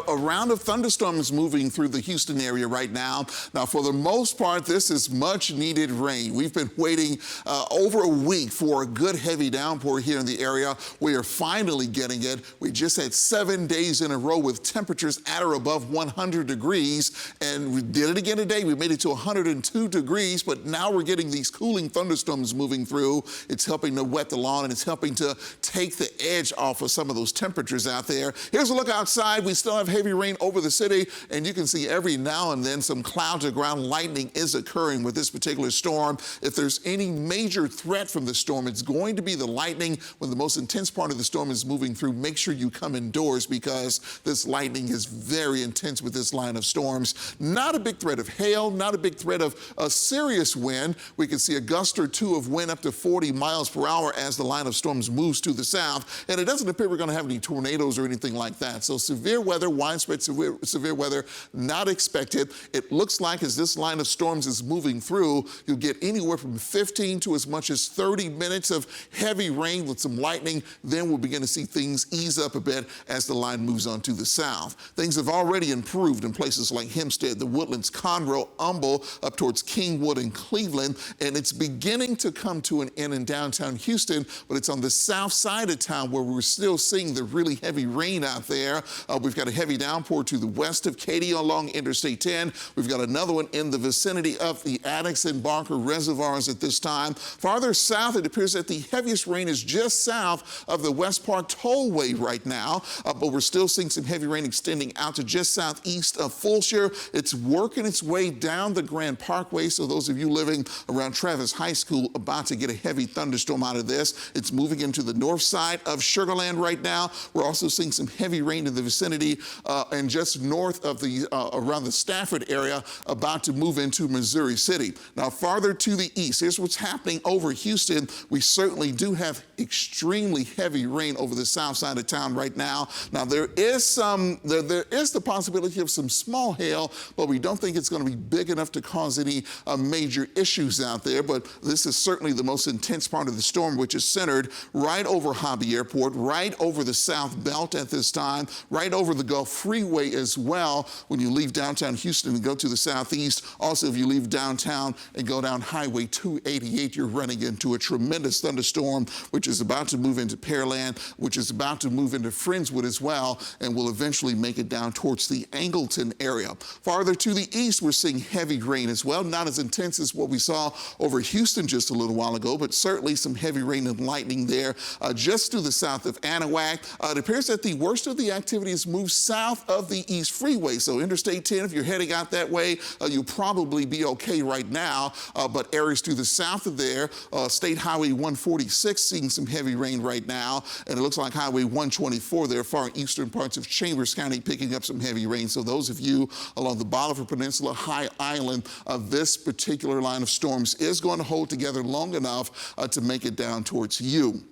a round of thunderstorms moving through the Houston area right now. Now, for the most part, this is much needed rain. We've been waiting over a week for a good heavy downpour here in the area. We are finally getting it. We just had 7 days in a row with temperatures at or above 100 degrees, and we did it again today. We made it to 102 degrees, but now we're getting these cooling thunderstorms moving through. It's helping to wet the lawn, and it's helping to take the edge off of some of those temperatures out there. Here's a look outside. We still have heavy rain over the city, and you can see every now and then some cloud to ground lightning is occurring with this particular storm. If there's any major threat from the storm, it's going to be the lightning. When the most intense part of the storm is moving through, make sure you come indoors because this lightning is very intense with this line of storms. Not a big threat of hail, not a big threat of a serious wind. We can see a gust or two of wind up to 40 miles per hour as the line of storms moves to the south, and it doesn't appear we're going to have any tornadoes or anything like that. So severe weather, widespread severe weather, not expected. It looks like as this line of storms is moving through, you'll get anywhere from 15 to as much as 30 minutes of heavy rain with some lightning. Then we'll begin to see things ease up a bit as the line moves on to the south. Things have already improved in places like Hempstead, the Woodlands, Conroe, Humble, up towards Kingwood and Cleveland, and it's beginning to come to an end in downtown Houston, but it's on the south side of town where we're still seeing the really heavy rain out there. We've got a heavy downpour to the west of Katy along Interstate 10. We've got another one in the vicinity of the Addicks and Barker reservoirs at this time. Farther south, it appears that the heaviest rain is just south of the West Park Tollway right now, but we're still seeing some heavy rain extending out to just southeast of Fulshire. It's working its way down the Grand Parkway, so those of you living around Travis High School about to get a heavy thunderstorm out of this. It's moving into the north side of Sugarland right now. We're also seeing some heavy rain in the vicinity and just north of the around the Stafford area, about to move into Missouri City. Now, farther to the east, here's what's happening over Houston. We certainly do have extremely heavy rain over the south side of town right now. Now, there is the possibility of some small hail, but we don't think it's going to be big enough to cause any major issues out there. But this is certainly the most intense part of the storm, which is centered right over Hobby Airport, right over the South Belt at this time, right over the Gulf Freeway as well when you leave downtown Houston and go to the southeast. Also, if you leave downtown and go down Highway 288, you're running into a tremendous thunderstorm, which is about to move into Pearland, which is about to move into Friendswood as well, and will eventually make it down towards the Angleton area. Farther to the east, we're seeing heavy rain as well, not as intense as what we saw over Houston just a little while ago, but certainly some heavy rain and lightning there just to the south of Anahuac. It appears that the worst of the activity has moved south of the East Freeway. So Interstate 10, if you're heading out that way, you'll probably be okay right now. But areas to the south of there, State Highway 146 seeing some heavy rain right now. And it looks like Highway 124 there, far eastern parts of Chambers County, picking up some heavy rain. So those of you along the Bolivar Peninsula, High Island, this particular line of storms is going to hold together long enough to make it down towards you.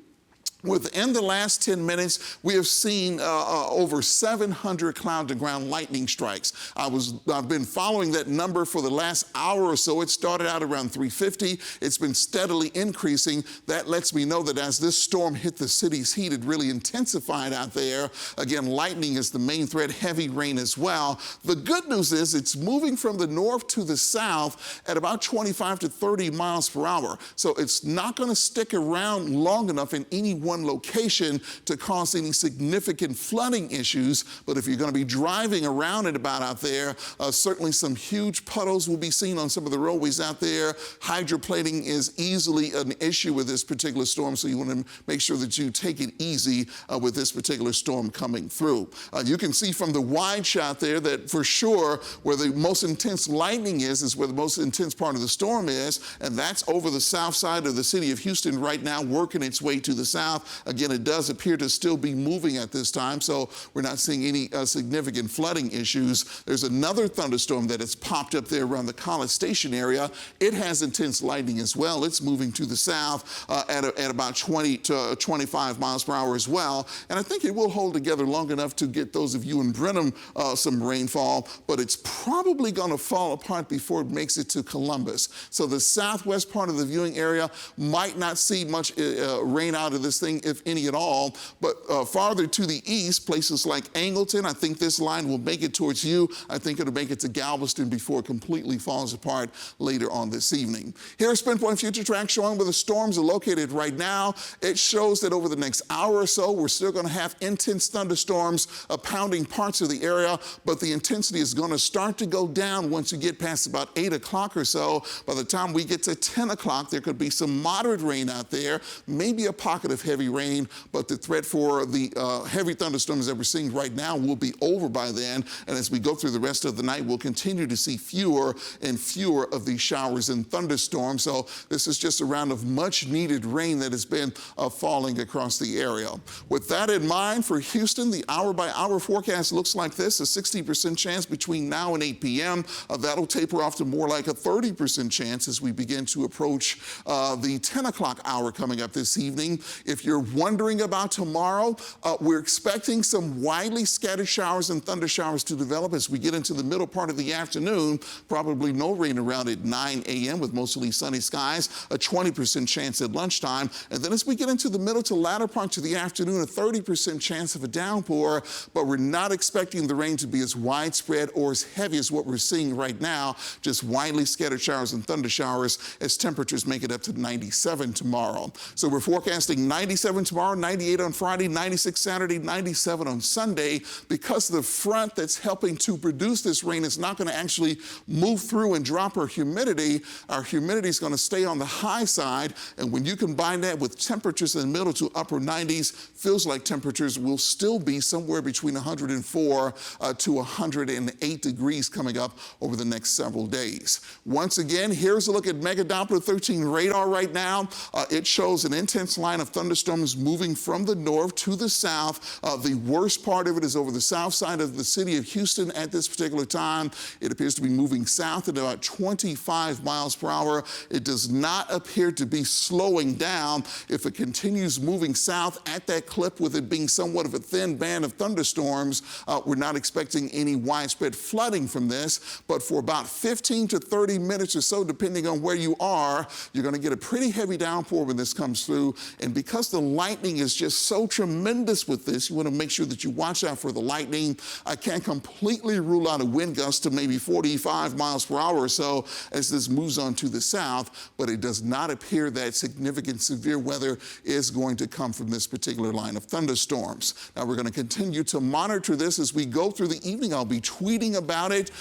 Within the last 10 minutes, we have seen over 700 cloud-to-ground lightning strikes. I've been following that number for the last hour or so. It started out around 350. It's been steadily increasing. That lets me know that as this storm hit the city's heat, it really intensified out there. Again, lightning is the main threat, heavy rain as well. The good news is it's moving from the north to the south at about 25 to 30 miles per hour. So it's not going to stick around long enough in any one location to cause any significant flooding issues. But if you're going to be driving around and about out there, certainly some huge puddles will be seen on some of the roadways out there. Hydroplaning is easily an issue with this particular storm, so you want to make sure that you take it easy with this particular storm coming through. You can see from the wide shot there that for sure where the most intense lightning is where the most intense part of the storm is, and that's over the south side of the city of Houston right now, working its way to the south. Again, it does appear to still be moving at this time, so we're not seeing any significant flooding issues. There's another thunderstorm that has popped up there around the College Station area. It has intense lightning as well. It's moving to the south at about 20 to 25 miles per hour as well, and I think it will hold together long enough to get those of you in Brenham some rainfall, but it's probably going to fall apart before it makes it to Columbus. So the southwest part of the viewing area might not see much rain out of this thing anything, if any at all. But farther to the east, places like Angleton, I think this line will make it towards you. I think it'll make it to Galveston before it completely falls apart later on this evening. Here's Spinpoint Future Track showing where the storms are located right now. It shows that over the next hour or so, we're still going to have intense thunderstorms pounding parts of the area, but the intensity is going to start to go down once you get past about 8 o'clock or so. By the time we get to 10 o'clock, there could be some moderate rain out there, maybe a pocket of heavy rain, but the threat for the heavy thunderstorms that we're seeing right now will be over by then. And as we go through the rest of the night, we'll continue to see fewer and fewer of these showers and thunderstorms. So this is just a round of much needed rain that has been falling across the area. With that in mind, for Houston, the hour-by-hour forecast looks like this: a 60% chance between now and 8 p.m. That'll taper off to more like a 30% chance as we begin to approach the 10 o'clock hour coming up this evening. If you're wondering about tomorrow, we're expecting some widely scattered showers and thunder showers to develop as we get into the middle part of the afternoon. Probably no rain around at 9 a.m. with mostly sunny skies, a 20% chance at lunchtime. And then as we get into the middle to latter parts of the afternoon, a 30% chance of a downpour, but we're not expecting the rain to be as widespread or as heavy as what we're seeing right now, just widely scattered showers and thunder showers as temperatures make it up to 97 tomorrow. So we're forecasting 97 tomorrow, 98 on Friday, 96 Saturday, 97 on Sunday. Because the front that's helping to produce this rain is not going to actually move through and drop our humidity is going to stay on the high side. And when you combine that with temperatures in the middle to upper 90s, feels like temperatures will still be somewhere between 104 to 108 degrees coming up over the next several days. Once again, here's a look at Mega Doppler 13 radar right now. It shows an intense line of thunderstorms moving from the north to the south. The worst part of it is over the south side of the city of Houston at this particular time. It appears to be moving south at about 25 miles per hour. It does not appear to be slowing down. If it continues moving south at that clip, with it being somewhat of a thin band of thunderstorms, we're not expecting any widespread flooding from this, but for about 15 to 30 minutes or so, depending on where you are, you're going to get a pretty heavy downpour when this comes through. And because the lightning is just so tremendous with this, you want to make sure that you watch out for the lightning. I can't completely rule out a wind gust to maybe 45 miles per hour or so as this moves on to the south, but it does not appear that significant severe weather is going to come from this particular line of thunderstorms. Now, we're going to continue to monitor this as we go through the evening. I'll be tweeting about it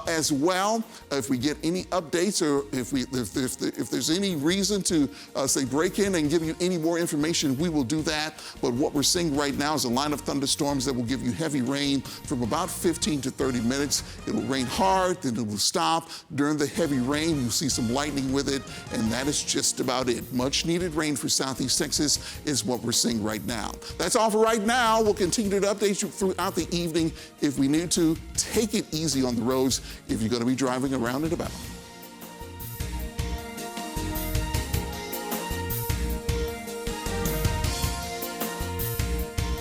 as well. If we get any updates, or if there's any reason to say break in and give you any more information, we will do that. But what we're seeing right now is a line of thunderstorms that will give you heavy rain from about 15 to 30 minutes. It will rain hard, then it will stop. During the heavy rain, you'll see some lightning with it, and that is just about it. Much needed rain for Southeast Texas is what we're seeing right now. That's all for right now. We'll continue to update you throughout the evening if we need to. Take it easy on the roads if you're going to be driving around and about.